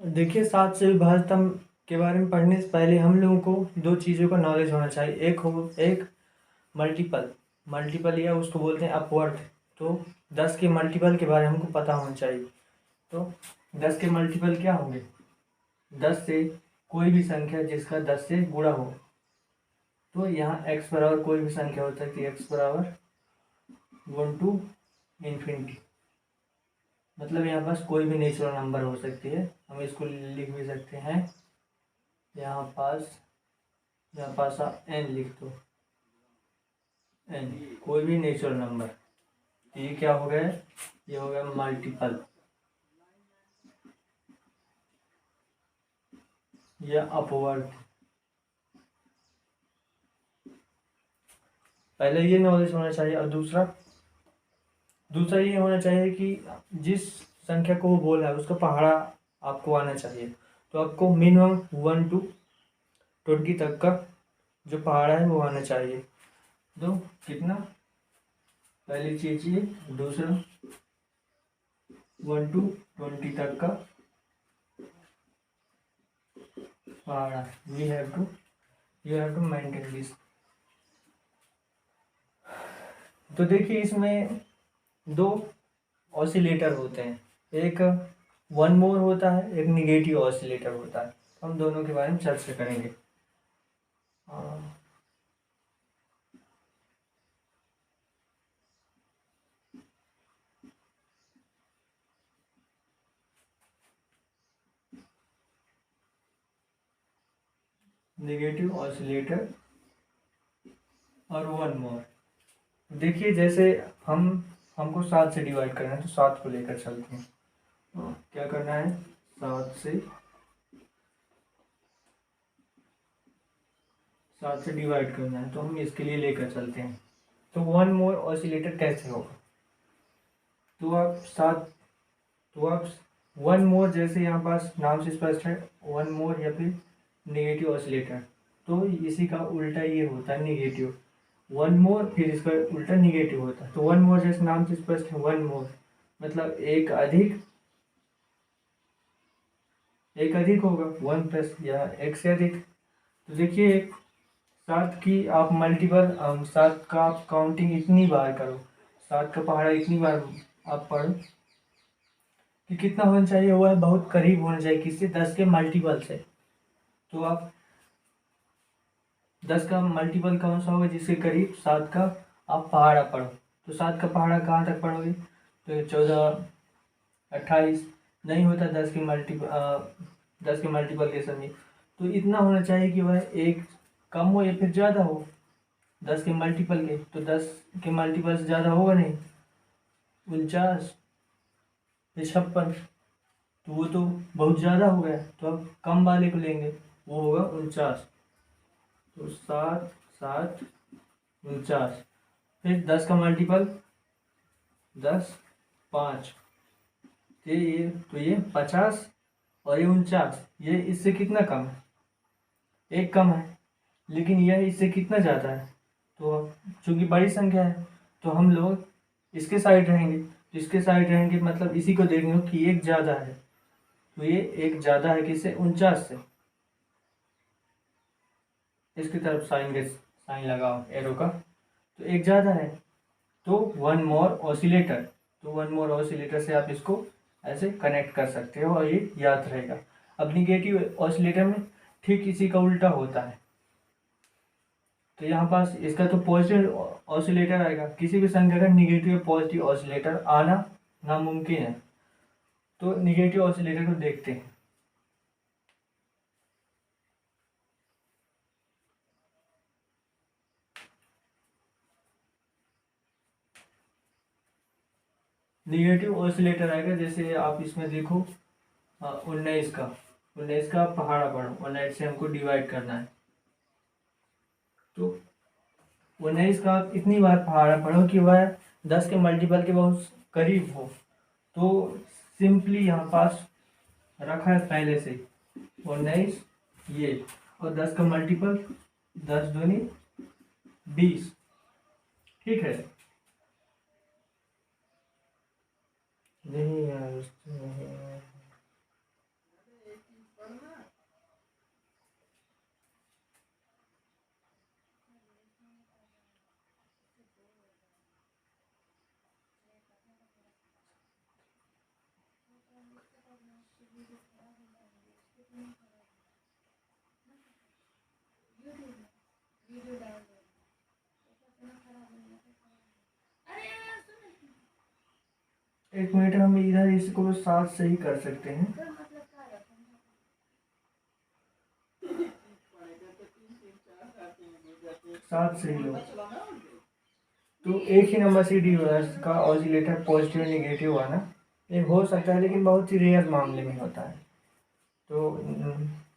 देखिए, 7 से विभाज्यतम के बारे में पढ़ने से पहले हम लोगों को 2 चीज़ों का नॉलेज होना चाहिए। एक मल्टीपल, मल्टीपल या उसको बोलते हैं अपवर्ड। तो 10 के मल्टीपल के बारे में हमको पता होना चाहिए। तो 10 के मल्टीपल क्या होंगे? 10 से कोई भी संख्या जिसका 10 से गुणा हो। तो यहाँ x बराबर कोई भी संख्या हो सकती है, x बराबर 1 टू इन्फिनिटी। मतलब यहाँ पास कोई भी नेचुरल नंबर हो सकती है। हम इसको लिख भी सकते हैं यहाँ पास, आप n लिख दो, n कोई भी नेचुरल नंबर। ये क्या हो गया? ये हो गया मल्टीपल या अपवर्ड। पहले ये नॉलेज होना चाहिए। और दूसरा ये होना चाहिए कि जिस संख्या को वो बोल रहा है उसका पहाड़ा आपको आना चाहिए। तो आपको मिनिमम 1 टू 20 तक का जो पहाड़ा है वो आना चाहिए। तो कितना? पहली चीज ये। दूसरा 1 टू 20 तक का पहाड़ा। You have to maintain this. तो देखिए, इसमें 2 ऑसिलेटर होते हैं। एक वन मोर होता है, एक निगेटिव ऑसिलेटर होता है। हम दोनों के बारे में चर्चा करेंगे। नेगेटिव ऑसिलेटर और वन मोर। देखिए, जैसे हमको 7 से डिवाइड करना है तो 7 को लेकर चलते हैं। क्या करना है? 7 से डिवाइड करना है तो हम इसके लिए लेकर चलते हैं। तो वन मोर ऑसिलेटर कैसे होगा? तो आप सात तो आप वन मोर, जैसे यहाँ पास नाम से स्पष्ट है, वन मोर या फिर नेगेटिव ऑसिलेटर। तो इसी का उल्टा ये होता है निगेटिव। वन मोर फिर इसका उल्टा निगेटिव होता है। तो वन मोर जैसे नाम से स्पष्ट है, वन मोर मतलब एक अधिक होगा, वन प्लस या एक से अधिक। तो देखिए, 7 की आप मल्टीपल 7 का आप काउंटिंग इतनी बार करो, 7 का पहाड़ा इतनी बार आप पढ़ो कि कितना होना चाहिए, वो है बहुत करीब होना चाहिए। किससे? 10 के मल्टीपल से। तो आप 10 का मल्टीपल कौन सा होगा जिसके करीब 7 का आप पहाड़ा पढ़ो। तो 7 का पहाड़ा कहाँ तक पढ़ोगे? तो 14, 28 नहीं होता 10 के मल्टीपल के समय। तो इतना होना चाहिए कि वह एक कम हो या फिर ज़्यादा हो 10 के मल्टीपल के। तो 10 के मल्टीपल से ज़्यादा होगा नहीं। 49, 56, तो वो तो बहुत ज़्यादा हो गया। तो अब कम वाले को लेंगे, वो होगा 49। तो 7, 7, 49। फिर 10 का मल्टीपल 10, 5, तो ये 50 और ये 49। ये इससे कितना कम है? एक कम है। लेकिन यह इससे कितना ज़्यादा है? तो चूंकि बड़ी संख्या है तो हम लोग इसके साइड रहेंगे। तो इसके साइड रहेंगे मतलब इसी को देखेंगे कि एक ज़्यादा है। तो ये एक ज़्यादा है किससे? 49 से। इसकी तरफ साइन लगाओ एरो का। तो एक ज़्यादा है तो वन मोर ऑसिलेटर। तो वन मोर ऑसिलेटर से आप इसको ऐसे कनेक्ट कर सकते हो और ये याद रहेगा। अब निगेटिव ऑसिलेटर में ठीक इसी का उल्टा होता है। तो यहाँ पास इसका तो पॉजिटिव ऑसिलेटर आएगा। किसी भी संख्या का निगेटिव या पॉजिटिव ऑसिलेटर आना नामुमकिन है। तो निगेटिव ऑसिलेटर को देखते हैं। निगेटिव ऑसिलेटर आएगा, जैसे आप इसमें देखो 19 का पहाड़ा पढ़ो। 19 से हमको डिवाइड करना है। तो 19 का आप इतनी बार पहाड़ा पढ़ो कि वह 10 के मल्टीपल के बहुत करीब हो। तो सिंपली यहाँ पास रखा है पहले से 19 ये, और 10 का मल्टीपल 10 दूनी 20। ठीक है। नहीं यार, एक मिनट, हम इधर इसको 7 से ही कर सकते हैं। 7 से ही लो। तो एक ही नंबर सी डिवाइस का ऑसिलेटर पॉजिटिव नेगेटिव हुआ ना, ये हो सकता है लेकिन बहुत ही रेयर मामले में होता है, तो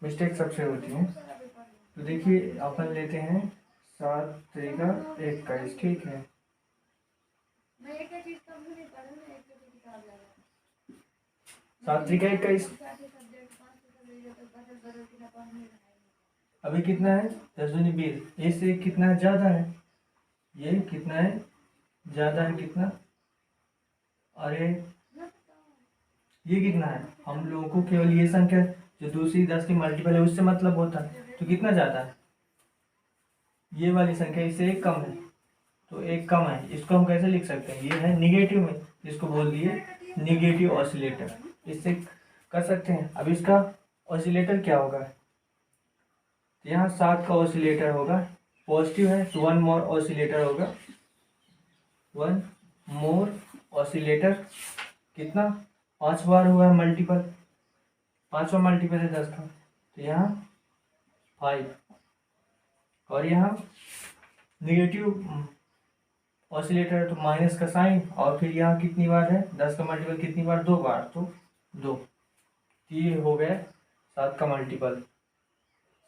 मिस्टेक सबसे होती है। तो देखिए अपन लेते हैं 7 तरीका 21, ठीक है। 7 तरीका 21। अभी कितना है? 10 दूनी 20। इससे कितना ज़्यादा है? ये कितना है? ज़्यादा है कितना? अरे ये कितना है? हम लोगों को केवल ये संख्या जो दूसरी 10 की मल्टीपल है उससे मतलब होता है, तो कितना ज़्यादा है? ये वाली संख्या इससे एक कम है, तो एक कम है। इसको हम कैसे लिख सकते हैं? ये है निगेटिव में, इसको बोल दिए निगेटिव ऑसिलेटर। इससे कर सकते हैं। अब इसका ऑसिलेटर क्या होगा? तो यहाँ 7 का ऑसिलेटर होगा, पॉजिटिव है तो 1 मोर ऑसिलेटर होगा। 1 मोर ऑसिलेटर कितना? 5 बार हुआ है मल्टीपल, 5वां मल्टीपल है 10 का, तो यहाँ 5। और यहाँ निगेटिव ऑसिलेटर तो माइनस का साइन, और फिर यहाँ कितनी बार है? 10 का मल्टीपल कितनी बार? 2 बार, तो 2। ये हो गया 7 का मल्टीपल।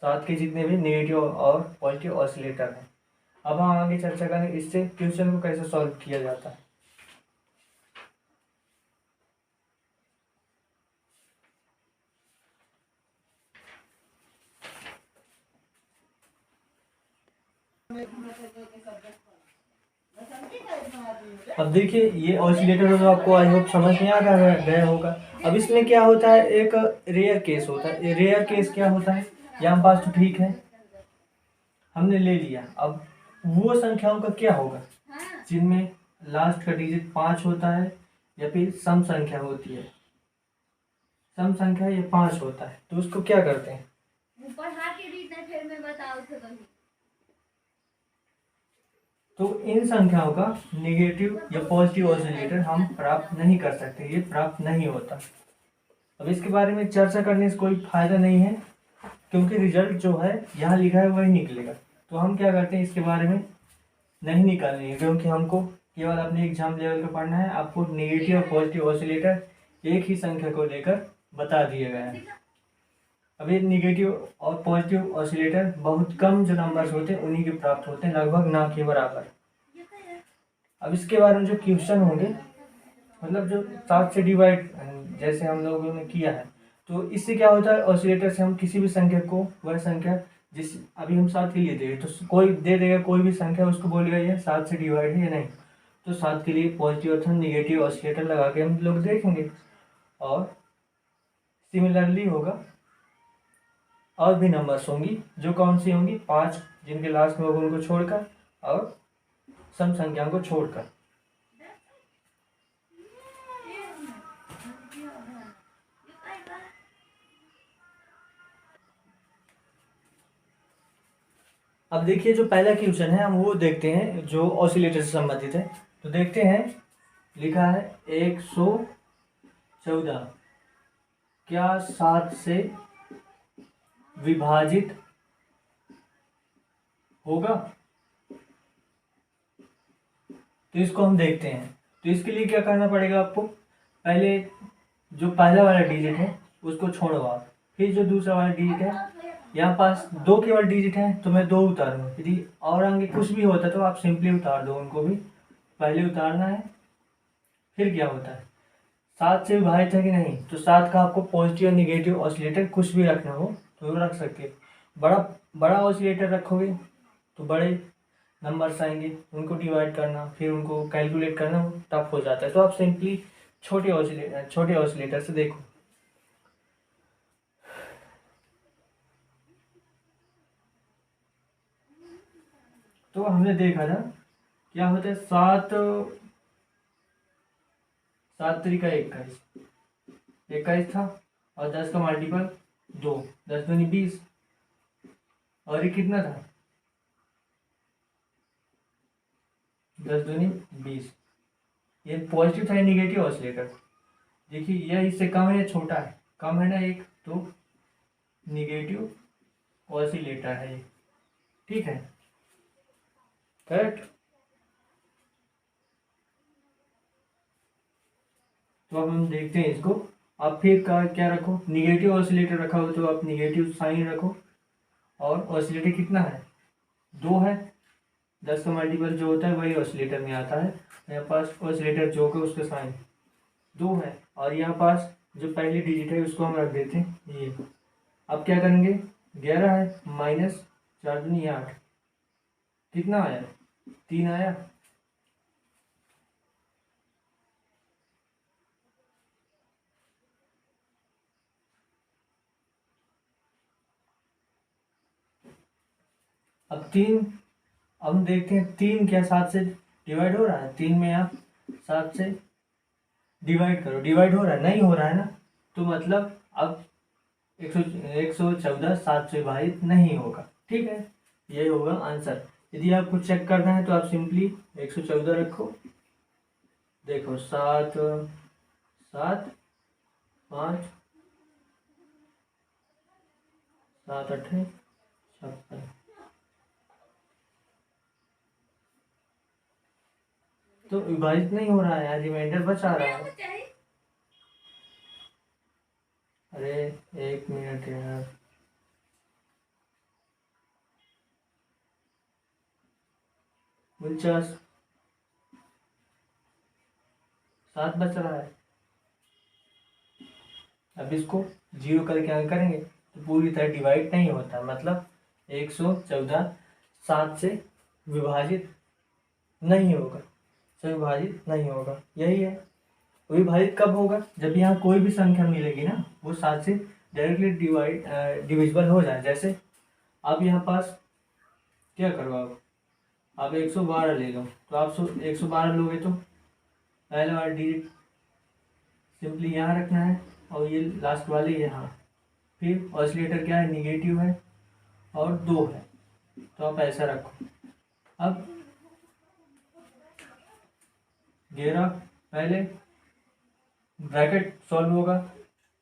7 के जितने भी नेगेटिव और पॉजिटिव ऑसिलेटर हैं। अब हम आगे चर्चा करेंगे इससे क्वेश्चन को कैसे सॉल्व किया जाता है। अब देखिए ये ऑसिलेटर तो आपको आई होप समझ में आ गया होगा। अब इसमें क्या होता है? एक रेयर केस होता है। रेयर केस क्या होता है? यहाँ पास तो ठीक है, हमने ले लिया। अब वो संख्याओं का क्या होगा जिनमें लास्ट का डिजिट 5 होता है, या फिर सम संख्या होती है, सम संख्या ये 5 होता है, तो उसको क्या करते हैं? तो इन संख्याओं का नेगेटिव या पॉजिटिव ऑसिलेटर हम प्राप्त नहीं कर सकते, ये प्राप्त नहीं होता। अब इसके बारे में चर्चा करने से कोई फायदा नहीं है, क्योंकि रिजल्ट जो है यहाँ लिखा है वही निकलेगा। तो हम क्या करते हैं, इसके बारे में नहीं निकालनी है, क्योंकि हमको केवल अपने एग्जाम लेवल का पढ़ना है। आपको नेगेटिव और पॉजिटिव ऑसिलेटर एक ही संख्या को लेकर बता दिया गया है। अब ये निगेटिव और पॉजिटिव ऑसिलेटर बहुत कम जो नंबर्स होते हैं उन्हीं के प्राप्त होते हैं, लगभग ना के बराबर। अब इसके बारे में जो क्वेश्चन होंगे, मतलब जो 7 से डिवाइड जैसे हम लोगों ने किया है, तो इससे क्या होता है? ऑसिलेटर से हम किसी भी संख्या को, वह संख्या जिस अभी हम 7 के लिए देंगे, तो कोई दे देगा कोई भी संख्या, उसको बोलेगा ये 7 से डिवाइड है या नहीं। तो 7 के लिए पॉजिटिव अथवा निगेटिव ऑसिलेटर लगा के हम लोग देखेंगे। और सिमिलरली होगा, और भी नंबर्स होंगी, जो कौन सी होंगी? 5 जिनके लास्ट में होगा उनको छोड़कर, और सम संख्याओं को छोड़कर। अब देखिए जो पहला क्वेश्चन है हम वो देखते हैं जो ऑसिलेटर से संबंधित है। तो देखते हैं, लिखा है 114 क्या 7 से विभाजित होगा? तो इसको हम देखते हैं। तो इसके लिए क्या करना पड़ेगा आपको? पहले जो पहला वाला डिजिट है उसको छोड़ो आप, फिर जो दूसरा वाला डिजिट है, यहाँ पास 2 केवल डिजिट है तो मैं 2 उतारूंगा। यदि और आगे कुछ भी होता तो आप सिंपली उतार दो उनको भी, पहले उतारना है। फिर क्या होता है? 7 से विभाजित है कि नहीं, तो 7 का आपको पॉजिटिव और निगेटिव ऑसिलेटर कुछ भी रखना हो तो रख सकते हैं। बड़ा बड़ा ऑसिलेटर रखोगे तो बड़े नंबर्स आएंगे, उनको डिवाइड करना, फिर उनको कैलकुलेट करना टफ हो जाता है। तो आप सिंपली छोटे ऑसिलेटर से देखो। तो हमने देखा था क्या होता है, 7 तरीका 21 था, और 10 का मल्टीपल 2, 10 दूनी 20, और ये कितना था 10 दूनी 20। ये पॉजिटिव था या निगेटिव ऑसिलेटर? देखिए यह इससे कम है या छोटा है, कम है ना एक, तो निगेटिव ऑसिलेटर है ये, ठीक है, करेक्ट। तो अब हम देखते हैं इसको। अब फिर क्या रखो, निगेटिव ऑसिलेटर रखा हो तो आप निगेटिव साइन रखो, और ऑसिलेटर कितना है 2 है, 10 का मल्टीपल जो होता है वही ऑसिलेटर में आता है। यहाँ पास ऑसिलेटर जो का उसका साइन 2 है, और यहाँ पास जो पहली डिजिट है उसको हम रख देते हैं ये। अब क्या करेंगे, 11 है माइनस 4 दूनी 8, कितना आया 3 आया। अब 3, अब हम देखते हैं 3 क्या 7 से डिवाइड हो रहा है, 3 में आप 7 से डिवाइड करो, डिवाइड हो रहा है, नहीं हो रहा है ना, तो मतलब अब 114 7 से विभाजित नहीं होगा, ठीक है, ये होगा आंसर। यदि आपको चेक करना है तो आप सिंपली 114 रखो, देखो 7 7 5 7 8 56, तो विभाजित नहीं हो रहा है यार, रिमाइंडर बच आ रहा है। अरे 1 मिनट यार, 49 7 बच रहा है। अब इसको जीरो करके अंक करेंगे तो पूरी तरह डिवाइड नहीं होता, मतलब 114 7 से विभाजित नहीं होगा, से विभाजित नहीं होगा, यही है। विभाजित कब होगा, जब यहाँ कोई भी संख्या मिलेगी ना वो 7 से डायरेक्टली डिविजिबल हो जाए। जैसे आप यहाँ पास क्या करो, आप 112 ले लो, तो आप 112 लोगे तो पहले वाला डिजिट सिंपली यहाँ रखना है, और ये लास्ट वाले यहाँ, फिर ऑसिलेटर क्या है निगेटिव है और 2 है, तो आप ऐसा रखो। अब 11 पहले ब्रैकेट सॉल्व होगा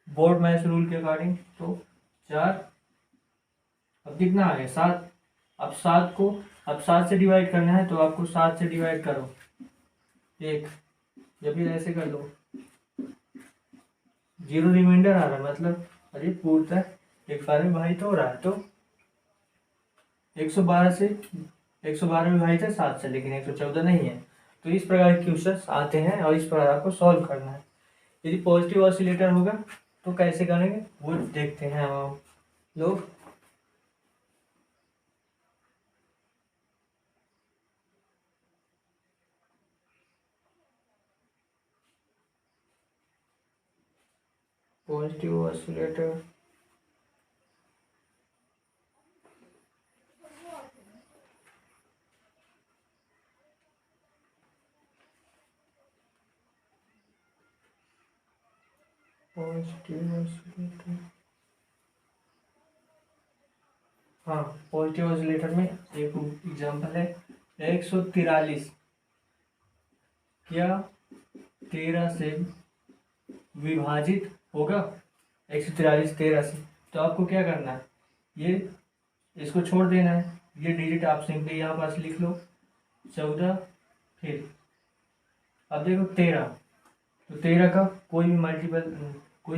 बोर्ड मैच रूल के अकॉर्डिंग, तो 4, अब कितना आ गया 7। अब 7 को, अब 7 से डिवाइड करना है तो आपको 7 से डिवाइड करो 1, जब भी ऐसे कर लो 0 रिमाइंडर आ रहा है, मतलब अरे पूर्णतः एक बार में भाई तो हो रहा है, तो 112 से 112 में भाई था 7 से, लेकिन 114 नहीं है। तो इस प्रकार के क्वेश्चन आते हैं और इस प्रकार आपको सॉल्व करना है। यदि पॉजिटिव ऑसिलेटर होगा तो कैसे करेंगे वो देखते हैं हम लोग। पॉजिटिव ऑसिलेटर हाँ, पॉजिटिव ऑसिलेटर में एक एग्जांपल है 143, क्या 13 से विभाजित होगा 143 13 से, तो आपको क्या करना है, ये इसको छोड़ देना है, ये डिजिट आप सिंपली यहाँ पास लिख लो 14, फिर अब देखो 13, तो 13 का कोई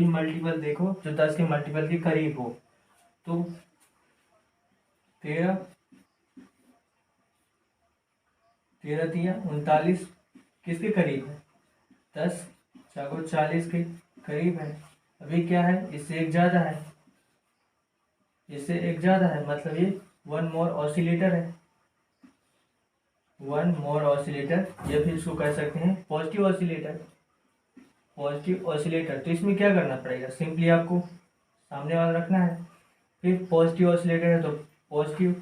मल्टीपल देखो जो 10 के मल्टीपल के करीब हो, तो 13 13 दिया 39 किसके करीब है 10 चाको 40 के करीब है। अभी क्या है, इससे एक ज़्यादा है, इससे एक ज़्यादा है, मतलब ये 1 मोर ऑसिलेटर है, 1 मोर ऑसिलेटर, या फिर इसको कह सकते हैं पॉजिटिव ऑसिलेटर। पॉजिटिव ऑसिलेटर, तो इसमें क्या करना पड़ेगा, सिंपली आपको सामने वाला रखना है, फिर पॉजिटिव ऑसिलेटर है तो पॉजिटिव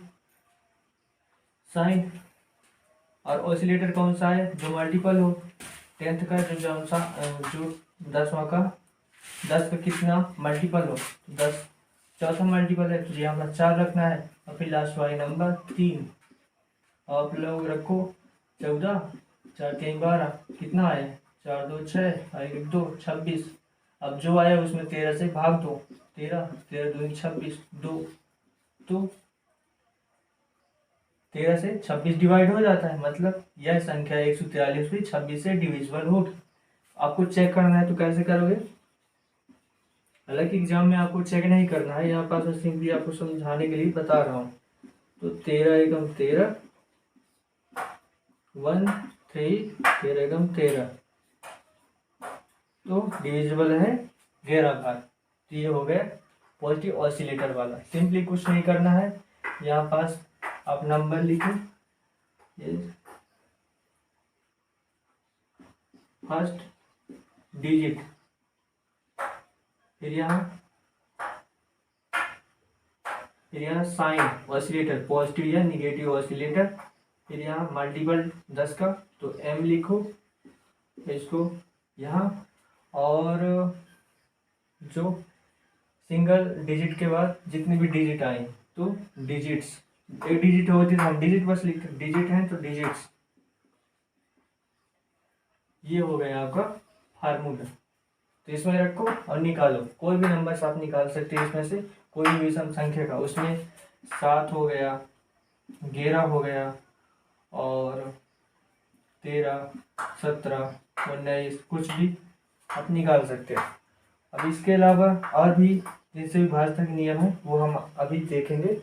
साइन, और ऑसिलेटर कौन सा है जो मल्टीपल हो, 10th का जो 10वां का 10 का कितना मल्टीपल हो, तो 10 चौथा मल्टीपल है तो यहाँ पर 4 रखना है, और फिर लास्ट वाली नंबर 3। आप लोग रखो 14, 4 3 12, कितना आया 4 2 6, 1 2 26। अब जो आया उसमें 13 से भाग दो, 13 13 2 26 2, तो 13 से 26 डिवाइड हो जाता है, मतलब यह संख्या 143 भी 26 से डिविजिबल होगी। आपको चेक करना है तो कैसे करोगे, हालांकि एग्जाम में आपको चेक नहीं करना है, यहाँ पास सिंपली आपको समझाने के लिए बता रहा हूँ। तो 13 एकम 13, 1 3, 13 एकम 13, तो डिविजिबल है 11 बार। तो ये हो गया पॉजिटिव ऑसिलेटर वाला। सिंपली कुछ नहीं करना है, यहाँ पास आप नंबर लिखो, ये फर्स्ट डिजिट, फिर यहाँ साइन ऑसिलेटर, पॉजिटिव या निगेटिव ऑसिलेटर, फिर यहाँ मल्टीपल 10 का, तो m लिखो इसको यहाँ, और जो सिंगल डिजिट के बाद जितने भी डिजिट आए तो डिजिट्स, एक डिजिट होती है तो हम डिजिट बस लिखते, डिजिट हैं तो डिजिट्स। ये हो गया आपका फार्मूला। तो इसमें रखो और निकालो, कोई भी नंबर आप निकाल सकते हैं इसमें से, कोई भी विषम संख्या का। उसमें 7 हो गया, 11 हो गया, और 13 17 19, कुछ भी आप निकाल सकते हैं। अब इसके अलावा और भी जिनसे भी भाजक नियम है वो हम अभी देखेंगे।